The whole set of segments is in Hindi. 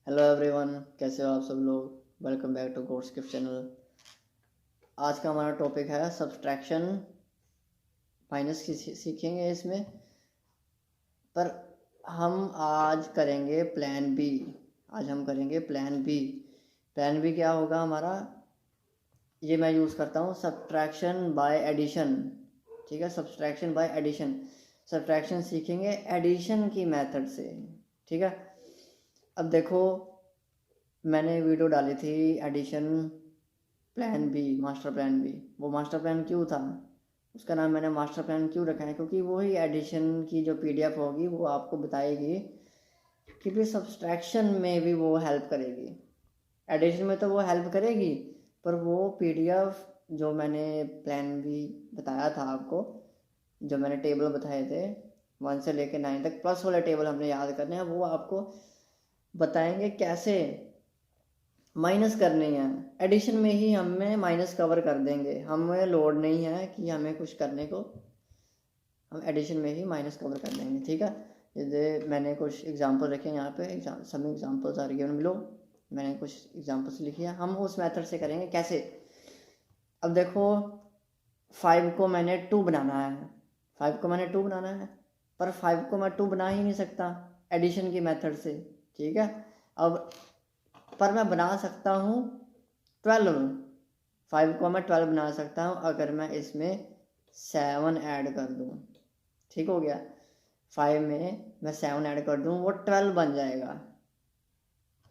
हेलो एवरीवन, कैसे हो आप सब लोग। Welcome back to course script channel. आज का हमारा टॉपिक है सब्सट्रैक्शन माइनस की सीखेंगे इसमें। पर हम आज करेंगे प्लान बी। आज हम करेंगे प्लान बी। प्लान बी क्या होगा हमारा, ये मैं यूज़ करता हूँ सब्सट्रैक्शन बाय एडिशन। ठीक है, सब्सट्रैक्शन बाय एडिशन। सब्सट्रैक्शन सीखेंगे एडिशन की मेथड से। ठीक है, अब देखो मैंने वीडियो डाली थी addition plan B, master plan B. वो मास्टर प्लान क्यों था, उसका नाम मैंने मास्टर प्लान क्यों रखा है, क्योंकि वही एडिशन की जो पीडीएफ होगी वो आपको बताएगी कि भी सब्सट्रैक्शन में भी वो हेल्प करेगी। एडिशन में तो वो हेल्प करेगी, पर वो पीडीएफ जो मैंने प्लान बी बताया था आपको, जो मैंने टेबल बताए थे 1 से लेकर 9 तक प्लस वाले टेबल हमने याद करने हैं, वो आपको बताएंगे कैसे माइनस करनी है। एडिशन में ही हमें माइनस कवर कर देंगे, हमें लोड नहीं है कि हमें कुछ करने को, हम एडिशन में ही माइनस कवर कर देंगे। ठीक है, जैसे मैंने कुछ एग्जांपल रखे हैं यहाँ पे, सब एग्जांपल्स आर गिवन बिलो। मैंने कुछ एग्जांपल्स लिखी है, हम उस मेथड से करेंगे कैसे। अब देखो 5 को मैंने 2 बनाना है, 5 को मैंने 2 बनाना है, पर 5 को मैं 2 बना ही नहीं सकता एडिशन की मेथड से। ठीक है, अब पर मैं बना सकता हूँ 12। 5 को मैं 12 बना सकता हूँ अगर मैं इसमें 7 ऐड कर दूँ। ठीक हो गया, 5 में मैं 7 ऐड कर दूँ वो 12 बन जाएगा।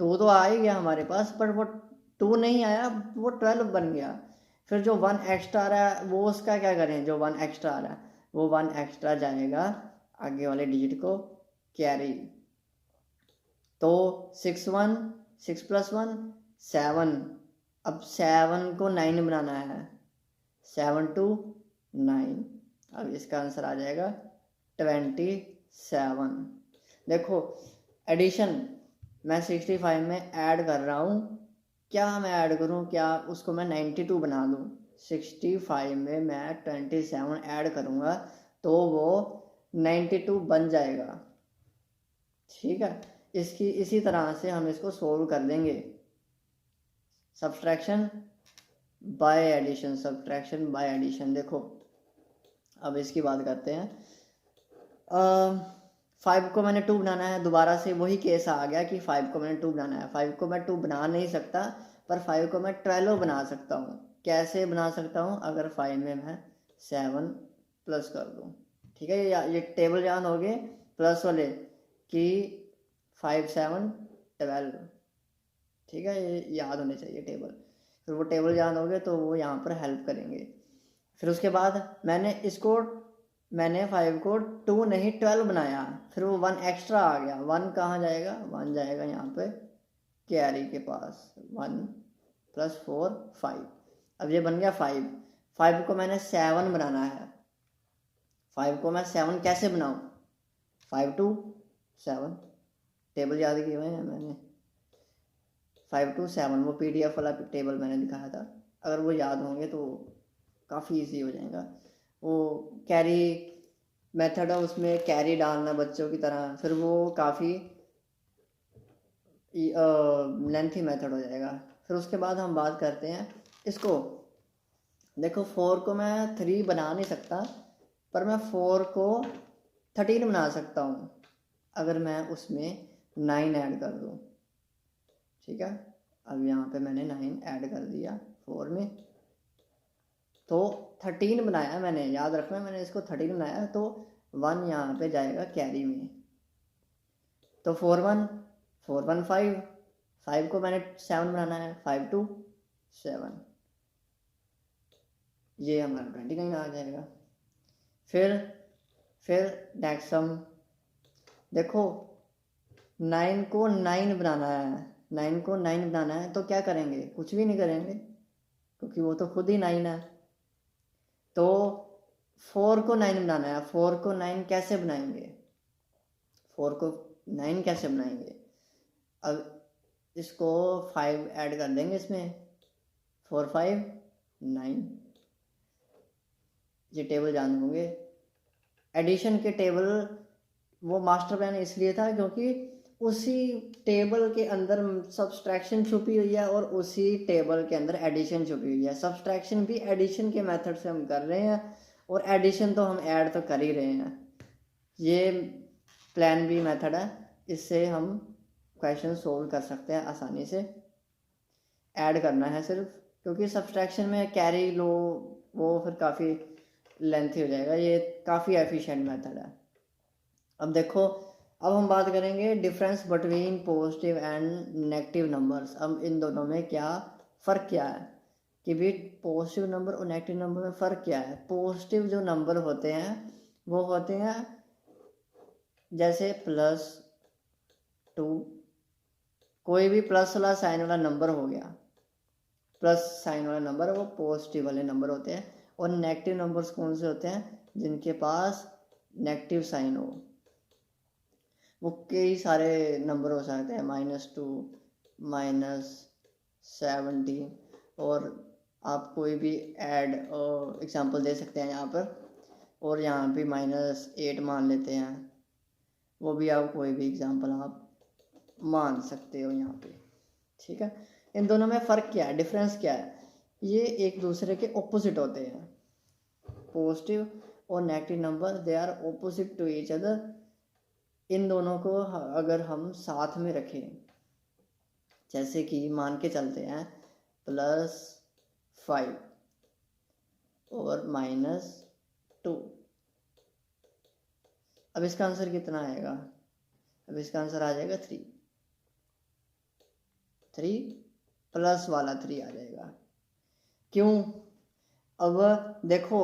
2 तो आ ही गया हमारे पास, पर वो 2 नहीं आया, वो 12 बन गया। फिर जो 1 एक्स्ट्रा आ रहा है वो उसका क्या करें, जो 1 एक्स्ट्रा आ रहा है वो 1 एक्स्ट्रा जाएगा आगे वाले डिजिट को कैरी। तो 6 6 प्लस 1 7। अब 7 को 9 बनाना है, 7 टू 9। अब इसका आंसर आ जाएगा 27। देखो एडिशन मैं 65 में ऐड कर रहा हूँ, क्या मैं ऐड करूँ, क्या उसको मैं 92 बना दूँ। 65 में मैं 27 ऐड करूँगा तो वो 92 बन जाएगा। ठीक है, इसकी इसी तरह से हम इसको सोल्व कर देंगे। Subtraction by addition, subtraction by addition. देखो अब इसकी बात करते हैं। 5 को मैंने 2 बनाना है, दोबारा से वही केस आ गया कि 5 को मैंने 2 बनाना है। 5 को मैं 2 बना नहीं सकता, पर 5 को मैं 12 बना सकता हूँ। कैसे बना सकता हूँ, अगर 5 में मैं 7 प्लस कर दूँ। ठीक है, ये टेबल याद हो गए प्लस वाले कि 5 7 12। ठीक है, ये याद होने चाहिए टेबल। फिर वो टेबल याद हो गए तो वो यहाँ पर हेल्प करेंगे। फिर उसके बाद मैंने 5 को 2 नहीं 12 बनाया, फिर वो 1 एक्स्ट्रा आ गया। 1 कहाँ जाएगा, 1 जाएगा यहाँ पे कैरी के पास। 1 प्लस 4 5। अब ये बन गया 5। 5 को मैंने 7 बनाना है। 5 को मैं 7 कैसे बनाऊँ, 5 टू 7, टेबल याद किए हुए हैं मैंने। 5 टू 7 वो पीडीएफ वाला टेबल मैंने दिखाया था, अगर वो याद होंगे तो काफ़ी इजी हो जाएगा। वो कैरी मेथड है, उसमें कैरी डालना बच्चों की तरह, फिर वो काफ़ी लेंथी मेथड हो जाएगा। फिर उसके बाद हम बात करते हैं इसको। देखो 4 को मैं 3 बना नहीं सकता, पर मैं 4 को 13 बना सकता हूँ अगर मैं उसमें 9 ऐड कर दूँ। ठीक है, अब यहाँ पे मैंने 9 ऐड कर दिया 4 में, तो 13 बनाया मैंने। याद रखना मैंने इसको 13 बनाया, तो 1 यहाँ पे जाएगा कैरी में। तो 4 1 5। 5 को मैंने 7 बनाना है, 5 टू 7, ये हमारा 29 आ जाएगा। फिर नेक्स्ट सम। देखो 9 को 9 बनाना है, 9 को 9 बनाना है तो क्या करेंगे, कुछ भी नहीं करेंगे क्योंकि वो तो खुद ही 9 है। तो 4 को 9 बनाना है, 4 को 9 कैसे बनाएंगे, 4 को 9 कैसे बनाएंगे। अब इसको 5 ऐड कर देंगे इसमें, 4 5 9। ये टेबल जान होंगे एडिशन के टेबल। वो मास्टर प्लान इसलिए था क्योंकि उसी टेबल के अंदर सब्सट्रैक्शन छुपी हुई है और उसी टेबल के अंदर एडिशन छुपी हुई है। सब्सट्रैक्शन भी एडिशन के मेथड से हम कर रहे हैं और एडिशन तो हम ऐड तो कर ही रहे हैं। ये प्लान बी मेथड है, इससे हम क्वेश्चन सोल्व कर सकते हैं आसानी से। ऐड करना है सिर्फ, क्योंकि सब्सट्रैक्शन में कैरी लो वो फिर काफ़ी लेंथी हो जाएगा। ये काफ़ी एफिशिएंट मेथड है। अब देखो, अब हम बात करेंगे difference between positive and negative numbers. अब इन दोनों में क्या फ़र्क क्या है कि भी पॉजिटिव नंबर और नेगेटिव नंबर में फ़र्क क्या है। पॉजिटिव जो नंबर होते हैं वो होते हैं जैसे +2, कोई भी प्लस वाला साइन वाला नंबर हो गया, प्लस साइन वाला नंबर वो पॉजिटिव वाले नंबर होते हैं। और नेगेटिव नंबर्स कौन से होते हैं, जिनके पास नेगेटिव साइन हो। वो कई सारे नंबर हो सकते हैं, -2, -17, और आप कोई भी ऐड एग्जांपल दे सकते हैं यहाँ पर। और यहाँ पे -8 मान लेते हैं, वो भी आप कोई भी एग्जांपल आप मान सकते हो यहाँ पे। ठीक है, इन दोनों में फ़र्क क्या है, डिफरेंस क्या है। ये एक दूसरे के ऑपोजिट होते हैं। पॉजिटिव और negative number they are opposite to each other. इन दोनों को अगर हम साथ में रखें, जैसे कि मान के चलते हैं +5 और -2, अब इसका आंसर कितना आएगा, अब इसका आंसर आ जाएगा 3 प्लस वाला 3 आ जाएगा। क्यों, अब देखो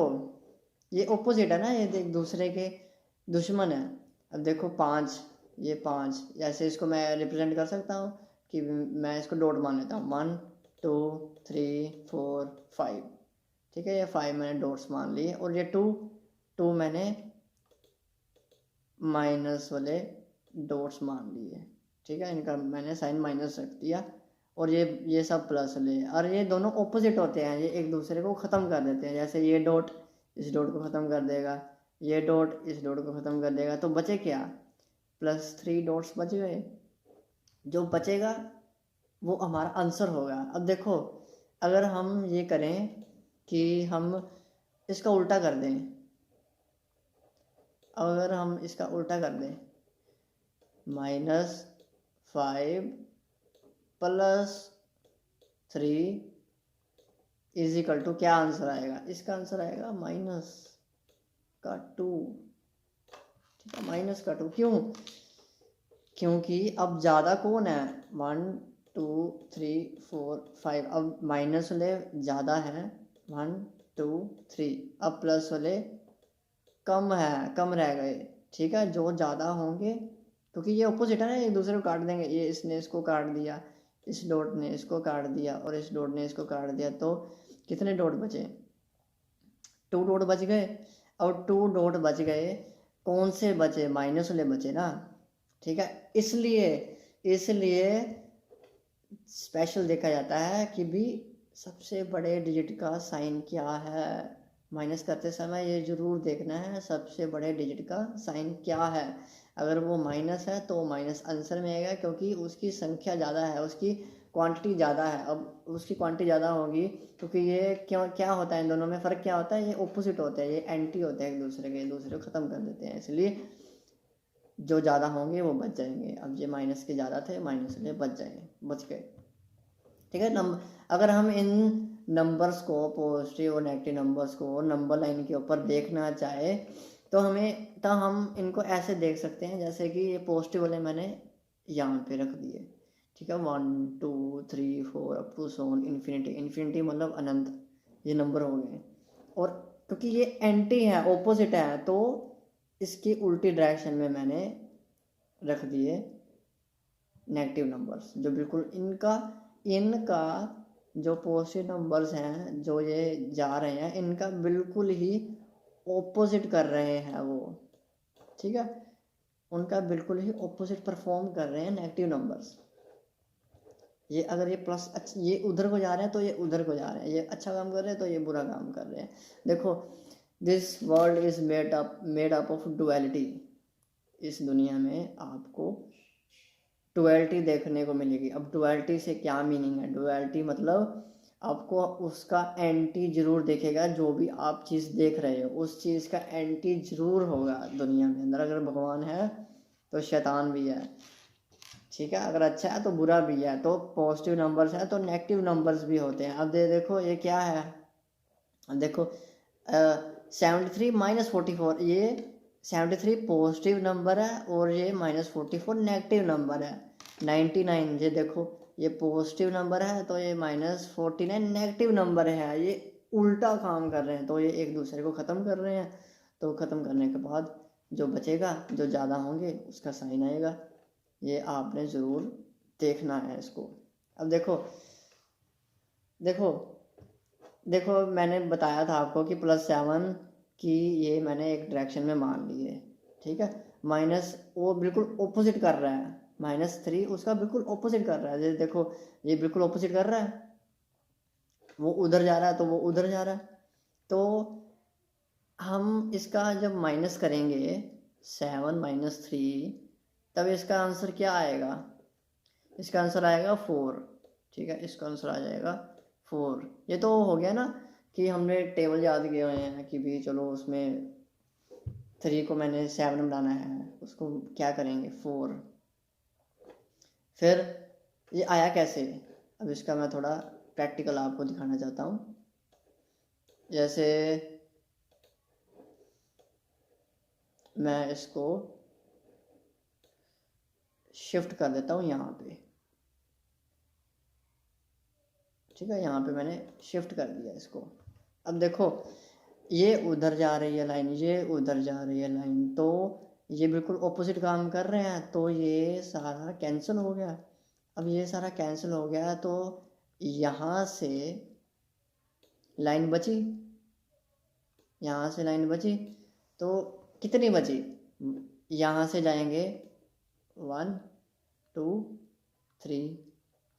ये ऑपोजिट है ना, ये एक दूसरे के दुश्मन है। अब देखो 5, ये 5, जैसे इसको मैं रिप्रेजेंट कर सकता हूँ कि मैं इसको डॉट मान लेता हूँ, 1 2 3 4 5। ठीक है, ये 5 मैंने डॉट्स मान लिए, और ये 2 मैंने माइनस वाले डॉट्स मान लिए। ठीक है, इनका मैंने साइन माइनस रख दिया, और ये सब प्लस ले। और ये दोनों ऑपोजिट होते हैं, ये एक दूसरे को ख़त्म कर देते हैं। जैसे ये डॉट इस डॉट को ख़त्म कर देगा, ये डॉट इस डॉट को ख़त्म कर देगा, तो बचे क्या, +3 डॉट्स बच गए। जो बचेगा वो हमारा आंसर होगा। अब देखो, अगर हम ये करें कि हम इसका उल्टा कर दें, अगर हम इसका उल्टा कर दें, -5 +3 = क्या आंसर आएगा, इसका आंसर आएगा -2। ठीक है, -2 क्यों, क्योंकि अब ज़्यादा कौन है, 1 2 3 4 5, अब माइनस वाले ज़्यादा है 1 2 3, अब प्लस वाले कम है, कम रह गए। ठीक है, जो ज़्यादा होंगे, क्योंकि ये ऑपोजिट है ना, एक दूसरे को काट देंगे। ये इसने इसको काट दिया, इस डॉट ने इसको काट दिया, और इस डॉट ने इसको काट दिया, तो कितने डॉट बचे, 2 डॉट बच गए। और 2 डॉट बच गए, कौन से बचे, माइनस वाले बचे ना। ठीक है, इसलिए स्पेशल देखा जाता है कि भी सबसे बड़े डिजिट का साइन क्या है। माइनस करते समय ये ज़रूर देखना है सबसे बड़े डिजिट का साइन क्या है। अगर वो माइनस है तो माइनस आंसर में आएगा, क्योंकि उसकी संख्या ज़्यादा है, उसकी क्वांटिटी ज़्यादा है। अब उसकी क्वांटिटी ज़्यादा होगी, क्योंकि ये क्यों, क्या होता है इन दोनों में फ़र्क क्या होता है, ये ऑपोजिट होते हैं, ये एंटी होते हैं एक दूसरे को ख़त्म कर देते हैं। इसलिए जो ज़्यादा होंगे वो बच जाएंगे। अब ये माइनस के ज़्यादा थे, माइनस लिए बच गए। ठीक है, अगर हम इन नंबर्स को, पॉजिटिव और नेगेटिव नंबर्स को नंबर लाइन के ऊपर देखना चाहे तो हम इनको ऐसे देख सकते हैं, जैसे कि ये पॉजिटिव वाले मैंने यहाँ पे रख दिए। ठीक है, 1 2 3 4 अप टू सोन इन्फिनिटी मतलब अनंत, ये नंबर हो गए। और क्योंकि ये एंटी है, ऑपोजिट है, तो इसकी उल्टी डायरेक्शन में मैंने रख दिए नेगेटिव नंबर्स, जो बिल्कुल इनका जो पॉजिटिव नंबर्स हैं जो ये जा रहे हैं, इनका बिल्कुल ही ऑपोजिट कर रहे हैं वो। ठीक है, उनका बिल्कुल ही ऑपोजिट परफॉर्म कर रहे हैं नेगेटिव नंबर्स। ये अगर ये प्लस ये उधर को जा रहे हैं तो ये उधर को जा रहे हैं, ये अच्छा काम कर रहे हैं तो ये बुरा काम कर रहे हैं। देखो, this world is made up of duality. इस दुनिया में आपको डुअलिटी देखने को मिलेगी। अब डुअलिटी से क्या मीनिंग है? डुअलिटी मतलब आपको उसका एंटी जरूर दिखेगा। जो भी आप चीज़ देख रहे हो उस चीज़ का एंटी जरूर होगा दुनिया में अंदर। अगर भगवान है तो शैतान भी है, ठीक है। अगर अच्छा है तो बुरा भी है। तो पॉजिटिव नंबर्स है तो नेगेटिव नंबर्स भी होते हैं। अब देखो ये क्या है, अब देखो 73 -44, ये 73 पॉजिटिव नंबर है और ये -44 नेगेटिव नंबर है। 99 ये देखो ये पॉजिटिव नंबर है तो ये -49 नेगेटिव नंबर है। ये उल्टा काम कर रहे हैं, तो ये एक दूसरे को ख़त्म कर रहे हैं। तो ख़त्म करने के बाद जो बचेगा, जो ज़्यादा होंगे उसका साइन आएगा। ये आपने ज़रूर देखना है इसको। अब देखो देखो देखो मैंने बताया था आपको कि +7 की ये मैंने एक डायरेक्शन में मान ली है, ठीक है। माइनस वो बिल्कुल ऑपोजिट कर रहा है, -3 उसका बिल्कुल ऑपोजिट कर रहा है। जैसे देखो ये बिल्कुल ऑपोजिट कर रहा है, वो उधर जा रहा है तो वो उधर जा रहा है। तो हम इसका जब माइनस करेंगे 7 - 3, तब इसका आंसर क्या आएगा? इसका आंसर आएगा 4, ठीक है। इसका आंसर आ जाएगा 4। ये तो हो गया ना कि हमने टेबल याद किए हुए हैं कि भी चलो उसमें 3 को मैंने 7 बनाना है, उसको क्या करेंगे 4। फिर ये आया कैसे? अब इसका मैं थोड़ा प्रैक्टिकल आपको दिखाना चाहता हूँ। जैसे मैं इसको शिफ्ट कर देता हूँ यहाँ पे, ठीक है। यहाँ पे मैंने शिफ्ट कर दिया इसको। अब देखो ये उधर जा रही है लाइन, ये उधर जा रही है लाइन, तो ये बिल्कुल ऑपोजिट काम कर रहे हैं, तो ये सारा कैंसिल हो गया। अब ये सारा कैंसिल हो गया तो यहाँ से लाइन बची, यहाँ से लाइन बची तो कितनी बची? यहाँ से जाएंगे 1 2 3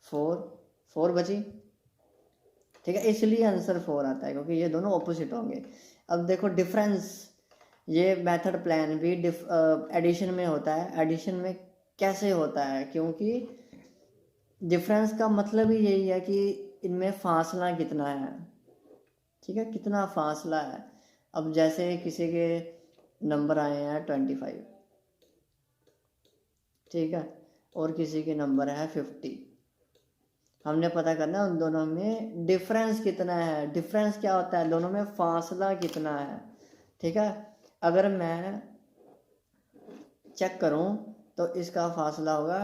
4 बची, ठीक है। इसलिए आंसर 4 आता है क्योंकि ये दोनों ऑपोजिट होंगे। अब देखो डिफरेंस, ये मेथड प्लान भी एडिशन में होता है। एडिशन में कैसे होता है? क्योंकि डिफरेंस का मतलब ही यही है कि इनमें फासला कितना है, ठीक है, कितना फासला है। अब जैसे किसी के नंबर आए हैं 25, ठीक है, और किसी के नंबर है 50। हमने पता करना है उन दोनों में डिफरेंस कितना है। डिफरेंस क्या होता है? दोनों में फासला कितना है, ठीक है। अगर मैं चेक करूं तो इसका फासला होगा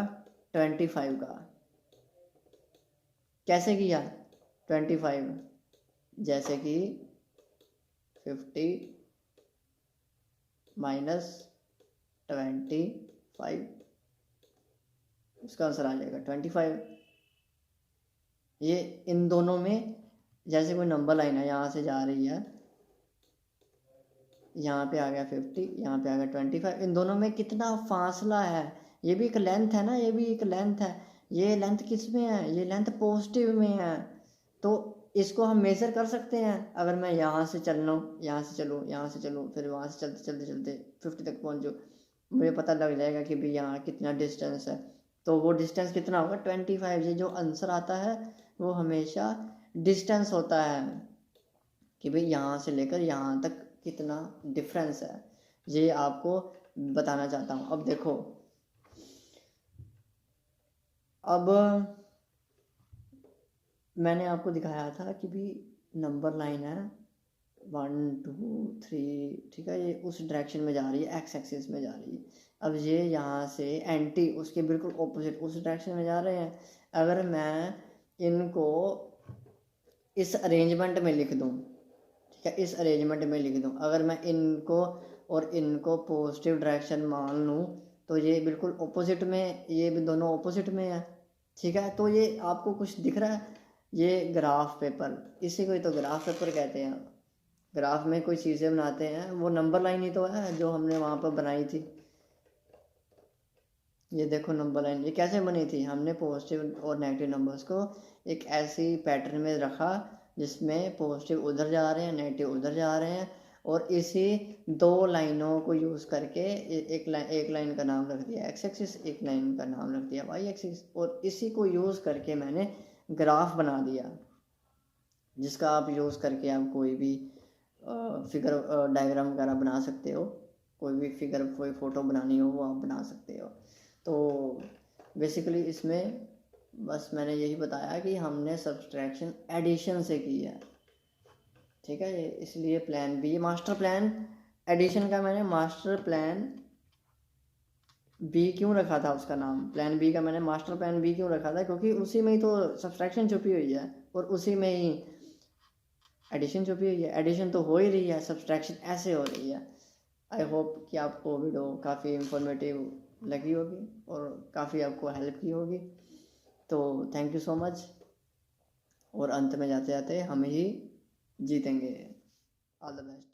25 का। कैसे किया? 25 जैसे कि 50 - 25, उसका आंसर आ जाएगा 25। ये इन दोनों में जैसे कोई नंबर लाइन है, यहाँ से जा रही है, यहाँ पे आ गया 50, यहाँ पे आ गया 25। इन दोनों में कितना फासला है? ये भी एक लेंथ है ना, ये भी एक लेंथ है। ये लेंथ किस में है? ये लेंथ पॉजिटिव में है। तो इसको हम मेज़र कर सकते हैं। अगर मैं यहाँ से चल रहा हूँ, यहाँ से चलूँ, यहाँ से चलूँ, फिर वहाँ से चलते चलते चलते 50 तक पहुँचूँ, मुझे पता लग जाएगा कि भाई यहाँ कितना डिस्टेंस है। तो वो डिस्टेंस कितना होगा? 25। ये जो आंसर आता है वो हमेशा डिस्टेंस होता है कि भाई यहाँ से लेकर यहाँ तक कितना डिफरेंस है। ये आपको बताना चाहता हूँ। अब देखो, अब मैंने आपको दिखाया था कि भी नंबर लाइन है 1 2 3, ठीक है। ये उस डायरेक्शन में जा रही है, एक्स एक्सिस में जा रही है। अब ये यहाँ से एंटी उसके बिल्कुल ऑपोजिट उस डायरेक्शन में जा रहे हैं। अगर मैं इनको इस अरेंजमेंट में लिख दूँ, ठीक है, इस अरेंजमेंट में लिख दूँ, अगर मैं इनको और इनको पॉजिटिव डायरेक्शन मान लूँ तो ये बिल्कुल ऑपोजिट में, ये भी दोनों ऑपोजिट में है, ठीक है। तो ये आपको कुछ दिख रहा है? ये ग्राफ पेपर, इसी को ही तो ग्राफ पेपर कहते हैं। ग्राफ में कोई चीज़ें बनाते हैं, वो नंबर लाइन ही तो है जो हमने वहाँ पर बनाई थी। ये देखो नंबर लाइन ये कैसे बनी थी? हमने पॉजिटिव और नेगेटिव नंबर्स को एक ऐसी पैटर्न में रखा जिसमें पॉजिटिव उधर जा रहे हैं, नेगेटिव उधर जा रहे हैं, और इसी 2 लाइनों को यूज़ करके एक लाइन का नाम रख दिया एक्स एक्सिस, एक लाइन का नाम रख दिया वाई एक्सिस, और इसी को यूज़ करके मैंने ग्राफ बना दिया, जिसका आप यूज़ करके आप कोई भी फिगर डायग्राम वगैरह बना सकते हो, कोई भी फिगर कोई फ़ोटो बनानी हो वो आप बना सकते हो। तो बेसिकली इसमें बस मैंने यही बताया कि हमने सब्सट्रैक्शन एडिशन से की है, ठीक है। इसलिए plan B, master plan addition का मैंने मास्टर प्लान बी क्यों रखा था, उसका नाम प्लान बी का मैंने मास्टर प्लान बी क्यों रखा था, क्योंकि उसी में ही तो सब्सट्रैक्शन छुपी हुई है और उसी में ही एडिशन छुपी हुई है। एडिशन तो हो ही रही है, सब्सट्रैक्शन ऐसे हो रही है। आई होप कि आपको वीडियो काफ़ी इंफॉर्मेटिव लगी होगी और काफ़ी आपको हेल्प की होगी। तो थैंक यू सो मच, और अंत में जाते जाते हम ही जीतेंगे। All the best.